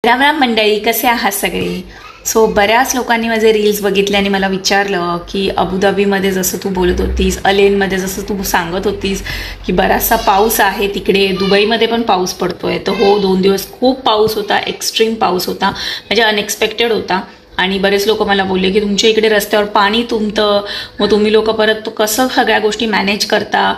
राम राम मंडळी, कसे आहात सगळे? सो बऱ्याच लोकांनी माझे रील्स बघितले आणि मला विचारलं की अबुधाबीमध्ये जसं तू बोलत होतीस, अलेनमध्ये जसं तू सांगत होतीस की बराचसा पाऊस आहे तिकडे, दुबईमध्ये पण पाऊस पडतोय. तर हो, 2 दिवस खूप पाऊस होता, एक्स्ट्रीम पाऊस होता, म्हणजे अनएक्सपेक्टेड होता. आणि बरेच लोक मला बोलले की तुमच्या इकडे रस्त्यावर पाणी तुंबतं, मग तुम्ही लोक परत तो कसं सगळ्या गोष्टी मॅनेज करता.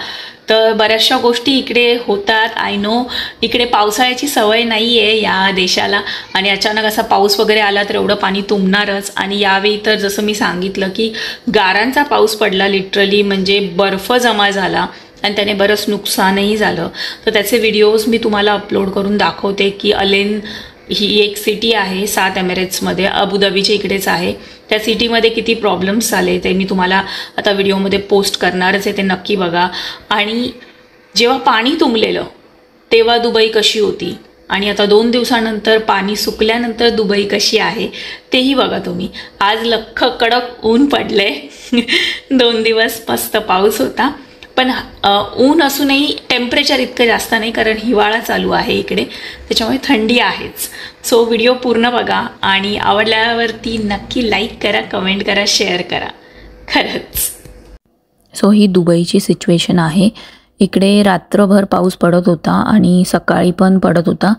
तर बऱ्याचशा गोष्टी इकडे होतात. आय नो, इकडे पावसाळ्याची सवय नाही आहे या देशाला, आणि अचानक असा पाऊस वगैरे आला तर एवढं पाणी तुंबणारच. आणि यावेळी तर जसं मी सांगितलं की गारांचा पाऊस पडला, लिटरली म्हणजे बर्फ जमा झाला आणि त्याने बरंच नुकसानही झालं. तर त्याचे व्हिडिओज मी तुम्हाला अपलोड करून दाखवते की अलेन ही एक सिटी आहे 7 एमिरेट्समध्ये, अबुधाबीच्या इकडेच आहे. त्या सिटीमध्ये किती प्रॉब्लेम्स झाले ते मी तुम्हाला आता व्हिडिओमध्ये पोस्ट करणारच आहे, ते नक्की बघा. आणि जेव्हा पाणी तुंबलेलं तेव्हा दुबई कशी होती आणि आता 2 दिवसानंतर पाणी सुकल्यानंतर दुबई कशी आहे तेही बघा तुम्ही. आज लख्ख कडक ऊन पडले 2 दिवस मस्त पाऊस होता, पण ऊन असूनही टेम्परेचर इतकं जास्त नाही, कारण हिवाळा चालू आहे इकडे, त्याच्यामुळे थंडी आहेच. सो व्हिडिओ पूर्ण बघा आणि आवडल्यावरती नक्की लाईक करा, कमेंट करा, शेअर करा. खरंच. सो ही दुबईची सिच्युएशन आहे. इकडे रात्रभर पाऊस पडत होता आणि सकाळी पण पडत होता,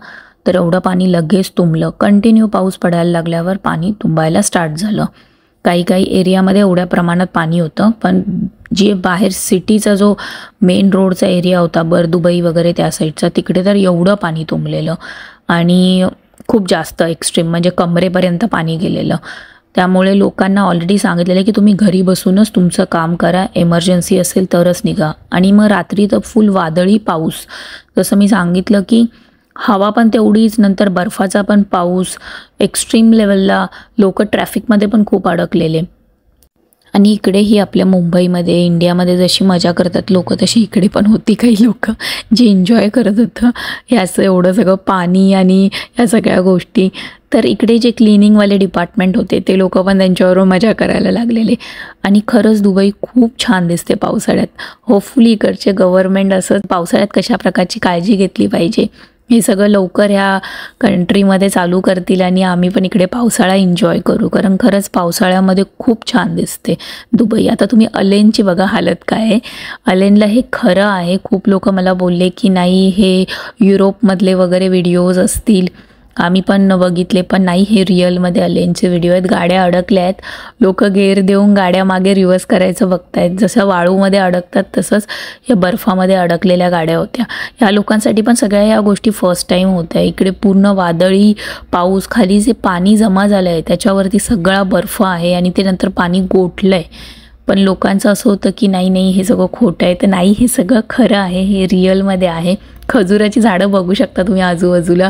तर एवढं पाणी लगेच तुंबलं. कंटिन्यू पाऊस पडायला लागल्यावर पाणी तुंबायला स्टार्ट झालं. काही एरियामध्ये एवढ्या प्रमाणात पाणी होतं, पण जे बाहेर सिटीचा जो मेन रोडचा एरिया होता, दुबई वगैरे त्या साईडचा, तिकडे तर एवढं पाणी तुंबलेलं आणि खूप जास्त एक्स्ट्रीम, म्हणजे कमरेपर्यंत पाणी गेलेलं. त्यामुळे लोकांना ऑलरेडी सांगितलेलं की तुम्ही घरी बसूनच तुमचं काम करा, एमर्जन्सी असेल तरच निघा. आणि मग रात्री तर फुल वादळी पाऊस, जसं मी सांगितलं की हवा पण तेवढीच, नंतर बर्फाचा पण पाऊस, एक्स्ट्रीम लेवलला. लोक ट्रॅफिकमध्ये पण खूप अडकलेले. आणि इकडेही आपल्या मुंबईमध्ये, इंडियामध्ये जशी मजा करतात लोक, तशी इकडे पण होती काही लोक जे एन्जॉय करत होतं ह्याचं एवढं सगळं पाणी आणि या सगळ्या गोष्टी. तर इकडे जे क्लिनिंगवाले डिपार्टमेंट होते ते लोक पण त्यांच्याबरोबर मजा करायला लागलेले. आणि खरंच दुबई खूप छान दिसते पावसाळ्यात. होपफुली इकडचे गव्हर्नमेंट असं पावसाळ्यात कशा प्रकारची काळजी घेतली पाहिजे हे सगळं लवकर ह्या कंट्रीमध्ये चालू करतील आणि आम्ही पण इकडे पावसाळा एन्जॉय करू, कारण खरंच पावसाळ्यामध्ये खूप छान दिसते दुबई. आता तुम्ही अलेनची बघा हालत काय आहे. अलेनला हे खरं आहे. खूप लोक मला बोलले की नाही, हे युरोपमधले वगैरे व्हिडिओज असतील, आम्ही पण बघितले, पण नाही, हे रिअलमध्ये अलेनचे व्हिडिओ आहेत. गाड्या अडकल्या आहेत, लोक गेअर देऊन गाड्या मागे रिव्हर्स करायचं बघतायत. जसं वाळूमध्ये अडकतात तसंच या बर्फामध्ये अडकलेल्या गाड्या होत्या. ह्या लोकांसाठी पण सगळ्या ह्या गोष्टी फर्स्ट टाईम होत्या. इकडे पूर्ण वादळी पाऊस, खाली जे पाणी जमा झालं आहे त्याच्यावरती सगळा बर्फ आहे आणि ते नंतर पाणी गोठलं आहे. पण लोकांचं असं होतं की नाही हे सगळं खोटं आहे. तर नाही, हे सगळं खरं आहे, हे रिअलमध्ये आहे. खजुराची झाडं बघू शकता तुम्ही आजूबाजूला.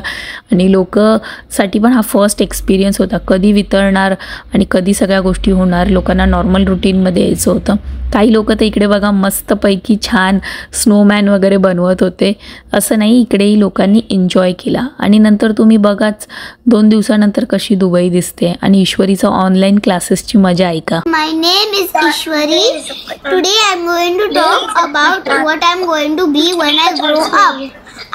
आणि लोकांसाठी पण हा फर्स्ट एक्सपिरियन्स होता, कधी वितळणार आणि कधी सगळ्या गोष्टी होणार. लोकांना नॉर्मल रुटीनमध्ये यायचं होतं. काही लोक तर इकडे बघा मस्तपैकी छान स्नोमॅन वगैरे बनवत होते. असं नाही, इकडेही लोकांनी एन्जॉय केला. आणि नंतर तुम्ही बघाच 2 दिवसानंतर कशी दुबई दिसते. आणि ईश्वरीचं ऑनलाईन क्लासेसची मजा ऐका. My name is Ishwari. Today I am going to talk about what I am going to be when I grow up.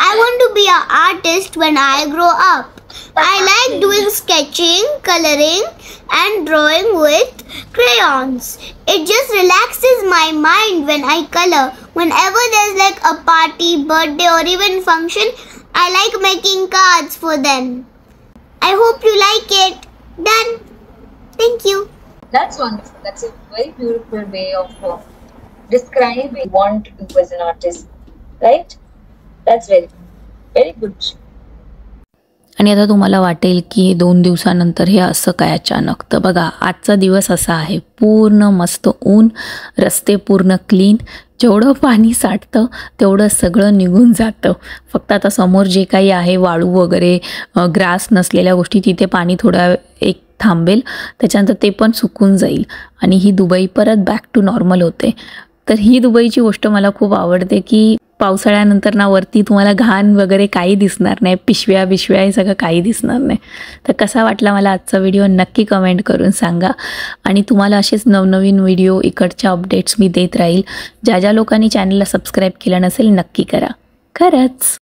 I want to be an artist when I grow up. I like doing sketching, coloring and drawing with crayons. It just relaxes my mind when I color. Whenever there's like a party, birthday or even function, I like making cards for them. I hope you like it. Done. Thank you. That's wonderful. That's a very beautiful way of describing what you do as an artist, right? That's very good. आणि आता तुम्हाला वाटेल की 2 दिवसानंतर हे असं काय अचानक. तर बघा, आजचा दिवस असा आहे, पूर्ण मस्त ऊन, रस्ते पूर्ण क्लीन. जेवढं पाणी साठतं तेवढं सगळं निघून जातं. फक्त आता समोर जे काही आहे वाळू वगैरे, ग्रास नसलेल्या गोष्टी, तिथे पाणी थोडा एक थांबेल, त्याच्यानंतर ते पण सुकून जाईल आणि ही दुबई परत बॅक टू नॉर्मल होते. तर ही दुबईची गोष्ट मला खूप आवडते की पावसाळ्यानंतर ना वरती तुम्हाला घाण वगैरे काही दिसणार नाही, पिशव्या हे सगळं काही दिसणार नाही. तर कसा वाटला मला आजचा व्हिडिओ नक्की कमेंट करून सांगा. आणि तुम्हाला असेच नवनवीन व्हिडिओ, इकडच्या अपडेट्स मी देत राहील. ज्या लोकांनी चॅनलला सबस्क्राईब केलं नसेल नक्की करा. खरंच.